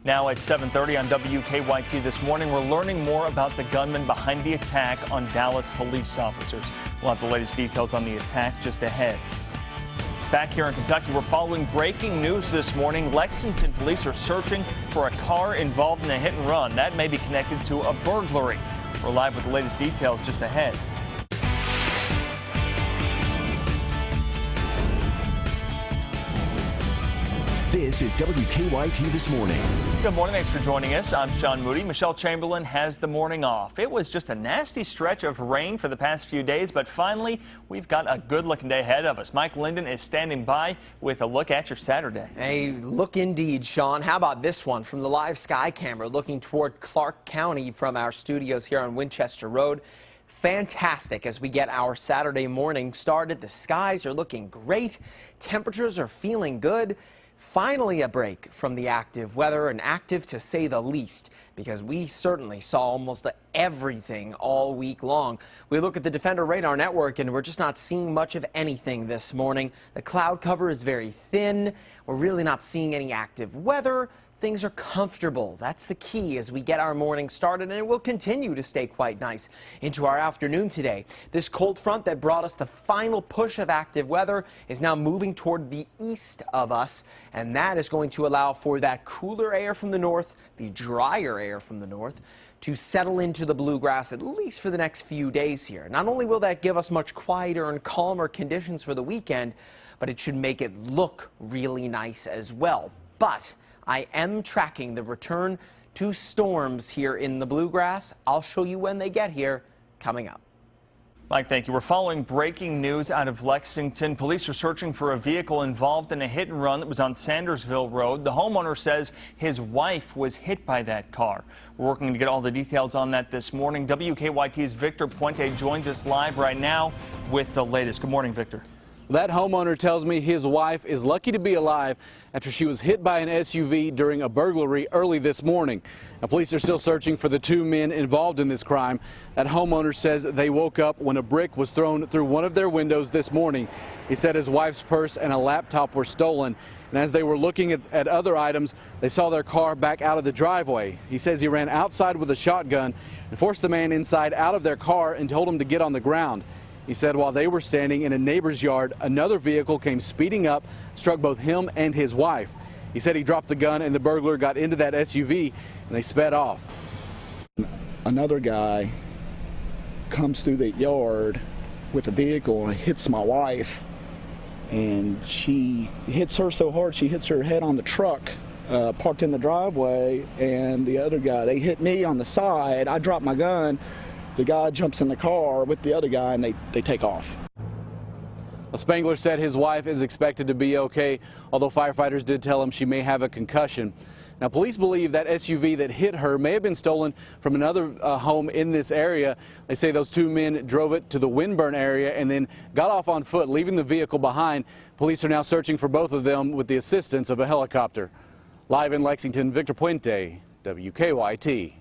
Now at 7:30 on WKYT this morning, we're learning more about the gunman behind the attack on Dallas police officers. We'll have the latest details on the attack just ahead. Back here in Kentucky, we're following breaking news this morning. Lexington police are searching for a car involved in a hit and run that may be connected to a burglary. We're live with the latest details just ahead. This is WKYT This Morning. Good morning. Thanks for joining us. I'm Sean Moody. Michelle Chamberlain has the morning off. It was just a nasty stretch of rain for the past few days, but finally, we've got a good-looking day ahead of us. Mike Linden is standing by with a look at your Saturday. A look indeed, Sean. How about this one from the live sky camera looking toward Clark County from our studios here on Winchester Road. Fantastic as we get our Saturday morning started. The skies are looking great. Temperatures are feeling good. Finally a break from the active weather, and active to say the least, because we certainly saw almost everything all week long. We look at the Defender radar network and we're just not seeing much of anything this morning. The cloud cover is very thin. We're really not seeing any active weather. Things are comfortable. That's the key as we get our morning started, and it will continue to stay quite nice into our afternoon today. This cold front that brought us the final push of active weather is now moving toward the east of us, and that is going to allow for that cooler air from the north, the drier air from the north, to settle into the bluegrass at least for the next few days here. Not only will that give us much quieter and calmer conditions for the weekend, but it should make it look really nice as well. But I am tracking the return to storms here in the bluegrass. I'll show you when they get here coming up. Mike, thank you. We're following breaking news out of Lexington. Police are searching for a vehicle involved in a hit and run that was on Sandersville Road. The homeowner says his wife was hit by that car. We're working to get all the details on that this morning. WKYT's Victor Puente joins us live right now with the latest. Good morning, Victor. That homeowner tells me his wife is lucky to be alive after she was hit by an SUV during a burglary early this morning. Now, police are still searching for the two men involved in this crime. That homeowner says they woke up when a brick was thrown through one of their windows this morning. He said his wife's purse and a laptop were stolen, and as they were looking at other items, they saw their car back out of the driveway. He says he ran outside with a shotgun and forced the man inside out of their car and told him to get on the ground. He said while they were standing in a neighbor's yard, another vehicle came speeding up, struck both him and his wife. He said he dropped the gun and the burglar got into that SUV and they sped off. Another guy comes through the yard with a vehicle and hits my wife, and she hits her so hard she hits her head on the truck parked in the driveway, and the other guy, they hit me on the side. I dropped my gun. The guy jumps in the car with the other guy and they take off. Spangler said his wife is expected to be okay, although firefighters did tell him she may have a concussion. Now, police believe that SUV that hit her may have been stolen from another home in this area. They say those two men drove it to the Winburn area and then got off on foot, leaving the vehicle behind. Police are now searching for both of them with the assistance of a helicopter. Live in Lexington, Victor Puente, WKYT.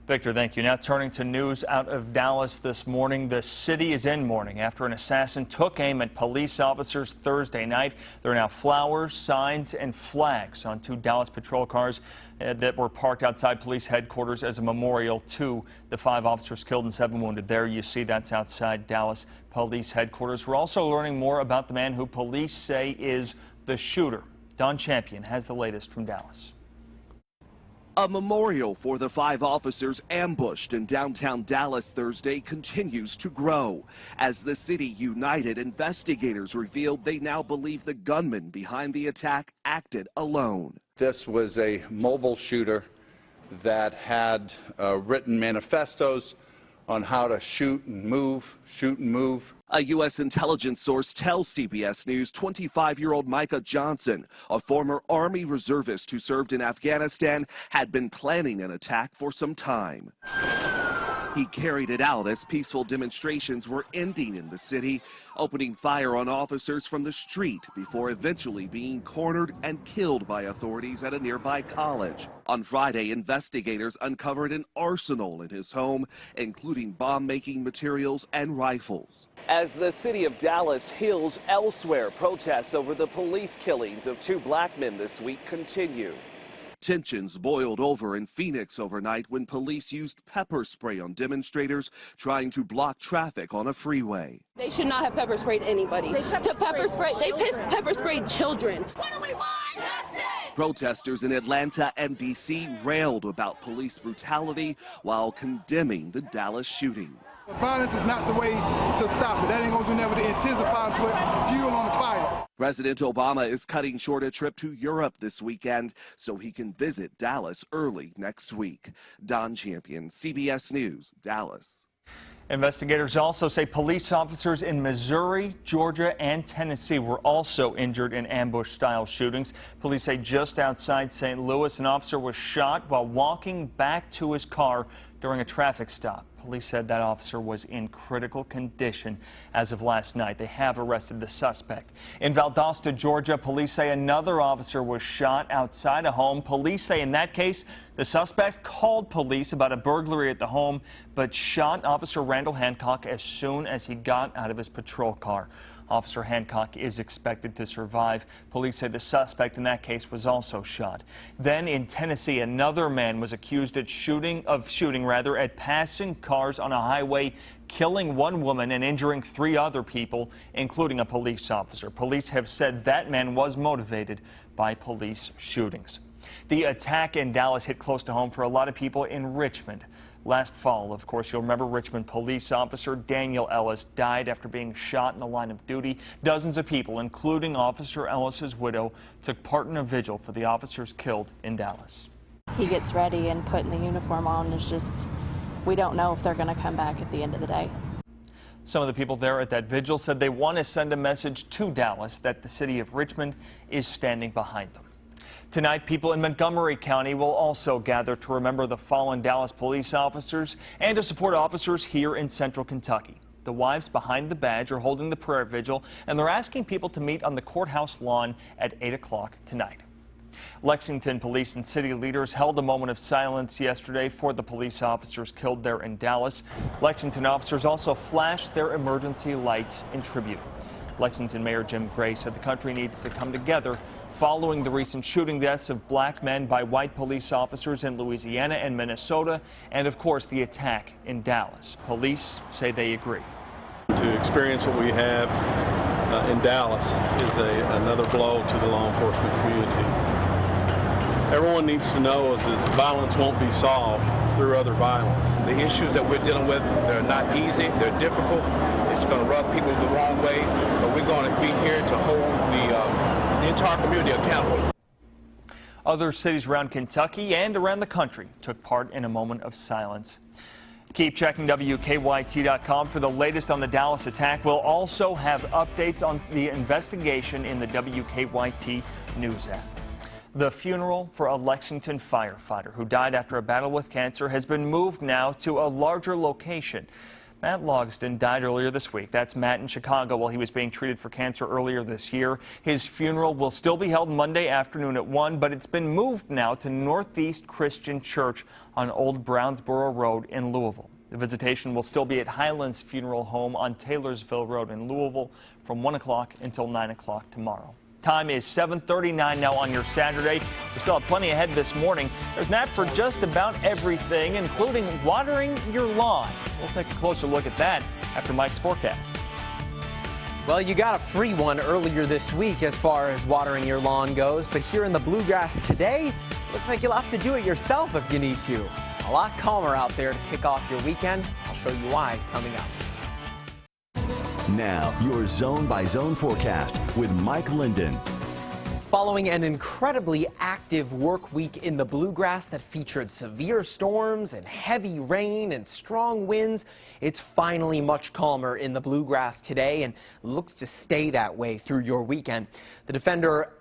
Victor, thank you. Now turning to news out of Dallas this morning. The city is in mourning after an assassin took aim at police officers Thursday night. There are now flowers, signs, and flags on two Dallas patrol cars that were parked outside police headquarters as a memorial to the 5 officers killed and 7 wounded. There you see that's outside Dallas police headquarters. We're also learning more about the man who police say is the shooter. Don Champion has the latest from Dallas. A memorial for the 5 officers ambushed in downtown Dallas Thursday continues to grow. As the city united, investigators revealed they now believe the gunman behind the attack acted alone. This was a mobile shooter that had written manifestos on how to shoot and move. A U.S. intelligence source tells CBS News 25-year-old Micah Johnson, a former Army reservist who served in Afghanistan, had been planning an attack for some time. He carried it out as peaceful demonstrations were ending in the city, opening fire on officers from the street before eventually being cornered and killed by authorities at a nearby college. On Friday, investigators uncovered an arsenal in his home, including bomb-making materials and rifles. As the city of Dallas heals elsewhere, protests over the police killings of 2 black men this week continue. Tensions boiled over in Phoenix overnight when police used pepper spray on demonstrators trying to block traffic on a freeway. They should not have pepper sprayed anybody. They pepper sprayed children. What do we want? Justice! Protesters in Atlanta and D.C. railed about police brutality while condemning the Dallas shootings. Violence is not the way to stop it. That ain't gonna do nothing but intensify and put fuel on the fire. President Obama is cutting short a trip to Europe this weekend so he can visit Dallas early next week. Don Champion, CBS News, Dallas. Investigators also say police officers in Missouri, Georgia, and Tennessee were also injured in ambush-style shootings. Police say just outside St. Louis, an officer was shot while walking back to his car during a traffic stop. Police said that officer was in critical condition as of last night. They have arrested the suspect. In Valdosta, Georgia, police say another officer was shot outside a home. Police say in that case, the suspect called police about a burglary at the home, but shot Officer Randall Hancock as soon as he got out of his patrol car. Officer Hancock is expected to survive. Police say the suspect in that case was also shot. Then in Tennessee, another man was accused of shooting at passing cars on a highway, killing one woman and injuring 3 other people, including a police officer. Police have said that man was motivated by police shootings. The attack in Dallas hit close to home for a lot of people in Richmond. Last fall, of course, you'll remember Richmond police officer Daniel Ellis died after being shot in the line of duty. Dozens of people, including Officer Ellis's widow, took part in a vigil for the officers killed in Dallas. He gets ready and putting the uniform on is just, we don't know if they're going to come back at the end of the day. Some of the people there at that vigil said they want to send a message to Dallas that the city of Richmond is standing behind them. Tonight, people in Montgomery County will also gather to remember the fallen Dallas police officers and to support officers here in central Kentucky. The wives behind the badge are holding the prayer vigil, and they're asking people to meet on the courthouse lawn at 8 o'clock tonight. Lexington police and city leaders held a moment of silence yesterday for the police officers killed there in Dallas. Lexington officers also flashed their emergency lights in tribute. Lexington Mayor Jim Gray said the country needs to come together following the recent shooting deaths of black men by white police officers in Louisiana and Minnesota, and of course the attack in Dallas. Police say they agree. To experience what we have in Dallas is another blow to the law enforcement community. Everyone needs to know is violence won't be solved through other violence. The issues that we're dealing with, they're not easy, they're difficult. It's going to rub people the wrong way, but we're going to be here to hold the entire community accountable. Other cities around Kentucky and around the country took part in a moment of silence. Keep checking WKYT.com for the latest on the Dallas attack. We'll also have updates on the investigation in the WKYT News app. The funeral for a Lexington firefighter who died after a battle with cancer has been moved now to a larger location. Matt Logsdon died earlier this week. That's Matt in Chicago while he was being treated for cancer earlier this year. His funeral will still be held Monday afternoon at 1, but it's been moved now to Northeast Christian Church on Old Brownsboro Road in Louisville. The visitation will still be at Highlands Funeral Home on Taylorsville Road in Louisville from 1 o'clock until 9 o'clock tomorrow. Time is 7:39 now on your Saturday. We still have plenty ahead this morning. There's an app for just about everything, including watering your lawn. We'll take a closer look at that after Mike's forecast. Well, you got a free one earlier this week as far as watering your lawn goes, but here in the Bluegrass today, looks like you'll have to do it yourself if you need to. A lot calmer out there to kick off your weekend. I'll show you why coming up. Now, your zone-by-zone forecast with Mike Linden. Following an incredibly active work week in the Bluegrass that featured severe storms and heavy rain and strong winds, it's finally much calmer in the Bluegrass today and looks to stay that way through your weekend. The Defender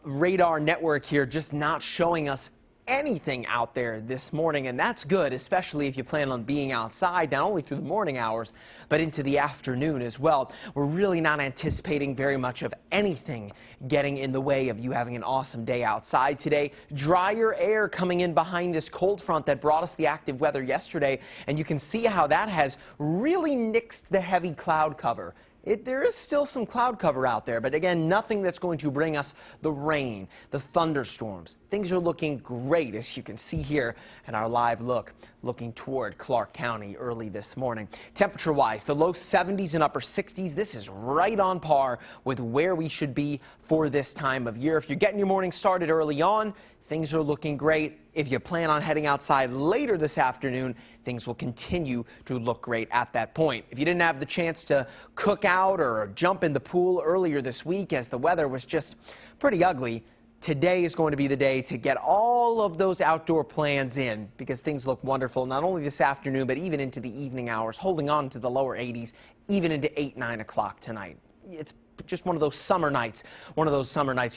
radar network here just not showing us anything out there this morning, and that's good, especially if you plan on being outside not only through the morning hours but into the afternoon as well. We're really not anticipating very much of anything getting in the way of you having an awesome day outside today. Drier air coming in behind this cold front that brought us the active weather yesterday, and you can see how that has really nixed the heavy cloud cover. There is still some cloud cover out there, but again, nothing that's going to bring us the rain, the thunderstorms. Things are looking great, as you can see here in our live look, looking toward Clark County early this morning. Temperature-wise, the low 70s and upper 60s. This is right on par with where we should be for this time of year. If you're getting your morning started early on, things are looking great. If you plan on heading outside later this afternoon, things will continue to look great at that point. If you didn't have the chance to cook out or jump in the pool earlier this week as the weather was just pretty ugly, today is going to be the day to get all of those outdoor plans in, because things look wonderful not only this afternoon but even into the evening hours, holding on to the lower 80s even into 8, 9 o'clock tonight. It's just one of those summer nights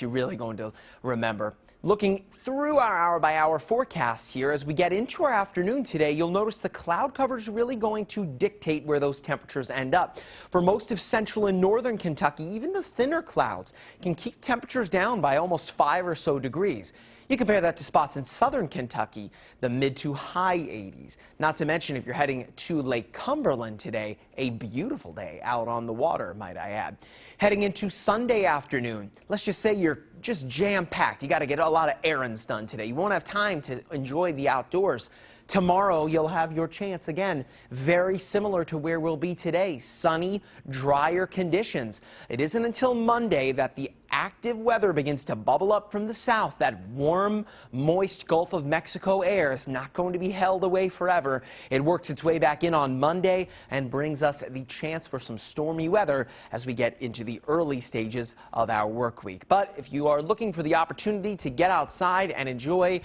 you're really going to remember. Looking through our hour-by-hour forecast here, as we get into our afternoon today, you'll notice the cloud cover is really going to dictate where those temperatures end up. For most of central and northern Kentucky, even the thinner clouds can keep temperatures down by almost 5 or so degrees. You compare that to spots in southern Kentucky, the mid to high 80s. Not to mention, if you're heading to Lake Cumberland today, a beautiful day out on the water, might I add. Heading into Sunday afternoon, let's just say you're just jam-packed. You got to get a lot of errands done today. You won't have time to enjoy the outdoors. Tomorrow, you'll have your chance again, very similar to where we'll be today. Sunny, drier conditions. It isn't until Monday that the active weather begins to bubble up from the south. That warm, moist Gulf of Mexico air is not going to be held away forever. It works its way back in on Monday and brings us the chance for some stormy weather as we get into the early stages of our work week. But if you are looking for the opportunity to get outside and enjoy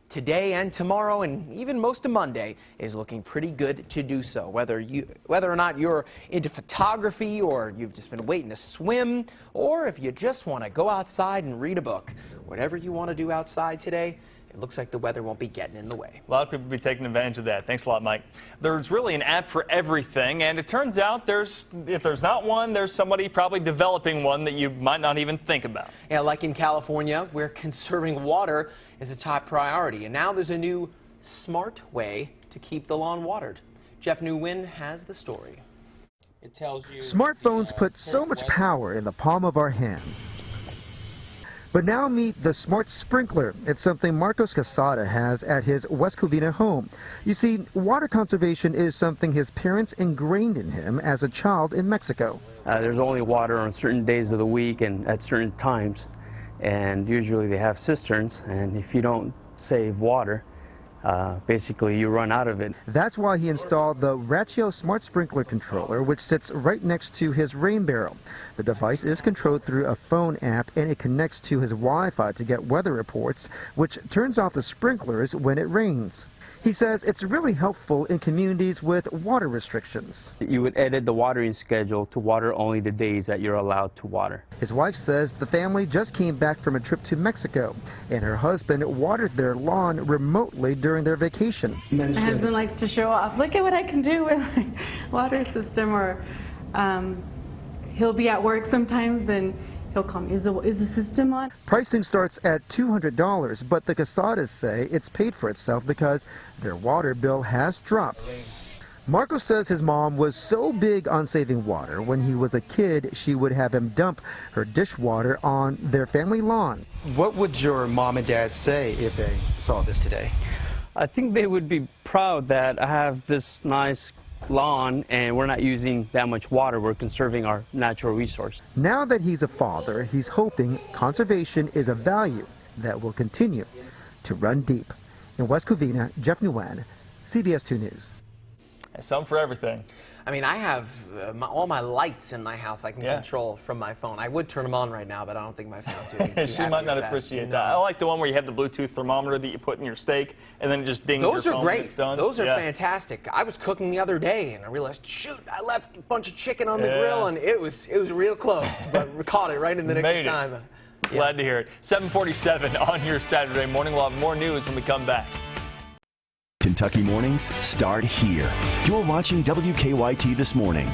today and tomorrow, and even most of Monday, is looking pretty good to do so. Whether or not you're into photography, or you've just been waiting to swim, or if you just want to go outside and read a book, whatever you want to do outside today, it looks like the weather won't be getting in the way. A lot of people will be taking advantage of that. Thanks a lot, Mike. There's really an app for everything, and it turns out if there's not one, there's somebody probably developing one that you might not even think about. Yeah, like in California, where conserving water is a top priority. And now there's a new smart way to keep the lawn watered. Jeff Nguyen has the story. It tells you smartphones put so much power in the palm of our hands. But now meet the smart sprinkler. It's something Marcos Casada has at his West Covina home. You see, water conservation is something his parents ingrained in him as a child in Mexico. There's only water on certain days of the week and at certain times. And usually they have cisterns, and if you don't save water, basically you run out of it. That's why he installed the Ratio Smart Sprinkler Controller, which sits right next to his rain barrel. The device is controlled through a phone app, and it connects to his Wi-Fi to get weather reports, which turns off the sprinklers when it rains. He says it's really helpful in communities with water restrictions. You would edit the watering schedule to water only the days that you're allowed to water. His wife says the family just came back from a trip to Mexico, and her husband watered their lawn remotely during their vacation. My husband likes to show off. Look at what I can do with my water system, or he'll be at work sometimes and he'll call me, is the system on? Pricing starts at $200, but the Casadas say it's paid for itself because their water bill has dropped. Marco says his mom was so big on saving water, when he was a kid, she would have him dump her dishwater on their family lawn. What would your mom and dad say if they saw this today? I think they would be proud that I have this nice lawn and we're not using that much water. We're conserving our natural resource. Now that he's a father, he's hoping conservation is a value that will continue to run deep. In West Covina, Jeff Nguyen, CBS 2 News. Some for everything. I mean, I have all my lights in my house I can control from my phone. I would turn them on right now, but I don't think my fiance would be too She might not appreciate that. I like the one where you have the Bluetooth thermometer that you put in your steak, and then it just dings your phone. Those are great. When it's done. Those are fantastic. I was cooking the other day, and I realized, shoot, I left a bunch of chicken on the grill, and it was real close, but we caught it right in the nick of time. Glad to hear it. 7:47 on your Saturday morning. We'll have more news when we come back. Kentucky mornings start here. You're watching WKYT This Morning.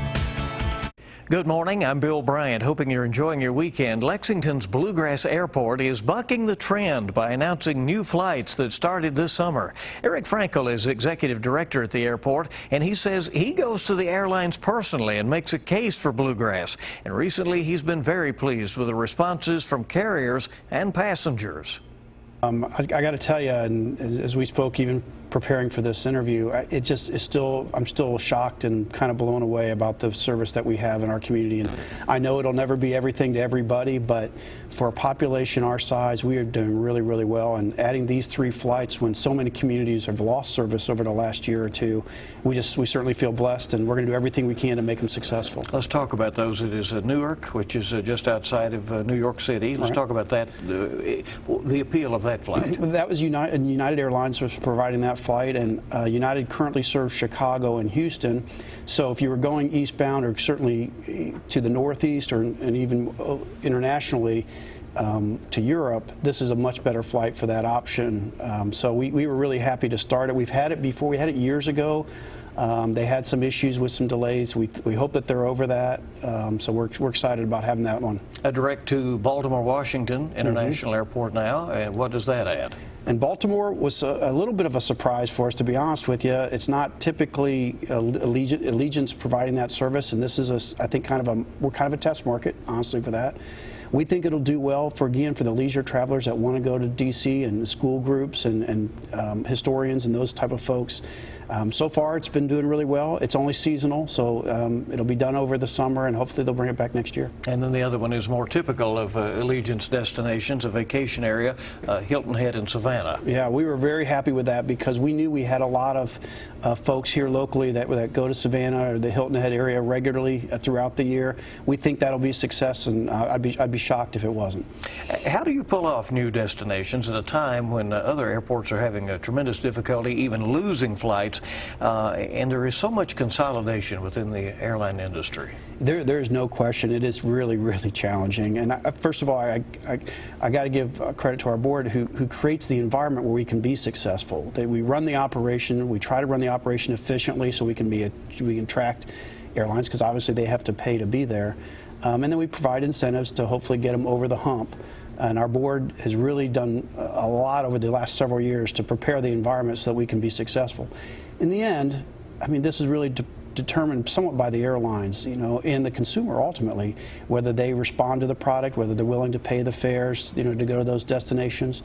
Good morning, I'm Bill Bryant, hoping you're enjoying your weekend. Lexington's Bluegrass Airport is bucking the trend by announcing new flights that started this summer. Eric Frankel is executive director at the airport, and he says he goes to the airlines personally and makes a case for Bluegrass. And recently he's been very pleased with the responses from carriers and passengers. I got to tell you, and as we spoke, even preparing for this interview, it just is I'm still shocked and kind of blown away about the service that we have in our community. And I know it'll never be everything to everybody, but for a population our size, we are doing really, really well. And adding these 3 flights when so many communities have lost service over the last year or two, we certainly feel blessed, and we're going to do everything we can to make them successful. Let's talk about those. It is Newark, which is just outside of New York City. Let's talk about that, the appeal of that flight. That was United Airlines was providing that flight, and United currently serves Chicago and Houston. So if you were going eastbound or certainly to the Northeast and even internationally to Europe, this is a much better flight for that option. So we were really happy to start it. We've had it before. We had it years ago. They had some issues with some delays. We hope that they're over that. So we're excited about having that one. A direct to Baltimore Washington International Airport now. What does that add? And Baltimore was a little bit of a surprise for us, to be honest with you. It's not typically Allegiant's providing that service, and this is, I think, we're kind of a test market, honestly, for that. We think it'll do well for the leisure travelers that want to go to D.C. and school groups and historians and those type of folks. So far, it's been doing really well. It's only seasonal, so it'll be done over the summer, and hopefully they'll bring it back next year. And then the other one is more typical of Allegiant's destinations, a vacation area, Hilton Head in Savannah. Yeah, we were very happy with that because we knew we had a lot of folks here locally that go to Savannah or the Hilton Head area regularly throughout the year. We think that'll be a success, and I'd be shocked if it wasn't. How do you pull off new destinations at a time when other airports are having a tremendous difficulty, even losing flights, and there is so much consolidation within the airline industry? There's no question. It is really, really challenging. And first of all, I got to give credit to our board who creates the environment where we can be successful. We run the operation. We try to run the operation efficiently so we can attract airlines, because obviously they have to pay to be there. And then we provide incentives to hopefully get them over the hump. And our board has really done a lot over the last several years to prepare the environment so that we can be successful. In the end, I mean, this is really determined somewhat by the airlines, and the consumer ultimately, whether they respond to the product, whether they're willing to pay the fares, to go to those destinations.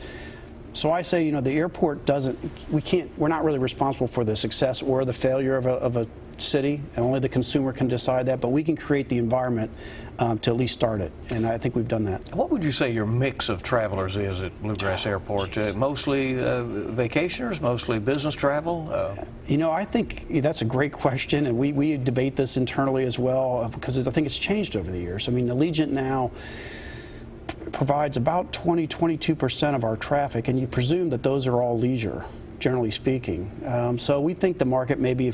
So I say, the airport we're not really responsible for the success or the failure of a city, and only the consumer can decide that, but we can create the environment to at least start it, and I think we've done that. What would you say your mix of travelers is at Bluegrass Airport? Mostly vacationers, mostly business travel? I think that's a great question, and we debate this internally as well, because I think it's changed over the years. I mean, Allegiant now provides about 22% of our traffic, and you presume that those are all leisure, generally speaking. So we think the market may be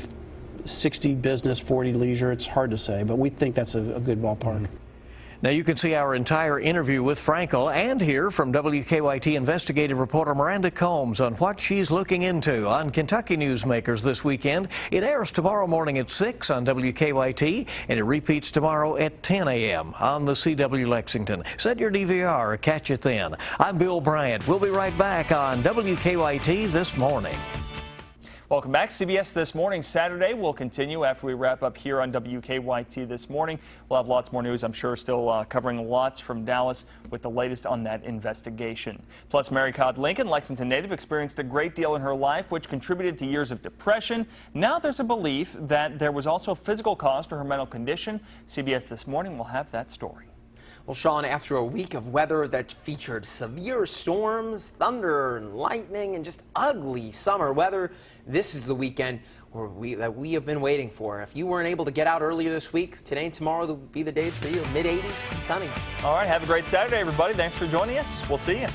60 business, 40 leisure. It's hard to say, but we think that's a good ballpark. Now you can see our entire interview with Frankel and hear from WKYT investigative reporter Miranda Combs on what she's looking into on Kentucky Newsmakers this weekend. It airs tomorrow morning at 6 on WKYT, and it repeats tomorrow at 10 a.m. on the CW Lexington. Set your DVR or catch it then. I'm Bill Bryant. We'll be right back on WKYT This Morning. Welcome back. CBS This Morning Saturday will continue after we wrap up here on WKYT This Morning. We'll have lots more news, I'm sure, still covering lots from Dallas with the latest on that investigation. Plus, Mary Codd Lincoln, Lexington native, experienced a great deal in her life, which contributed to years of depression. Now there's a belief that there was also a physical cause to her mental condition. CBS This Morning will have that story. Well, Sean, after a week of weather that featured severe storms, thunder and lightning, and just ugly summer weather, this is the weekend that we have been waiting for. If you weren't able to get out earlier this week, today and tomorrow will be the days for you. Mid-80s, sunny. All right, have a great Saturday, everybody. Thanks for joining us. We'll see you.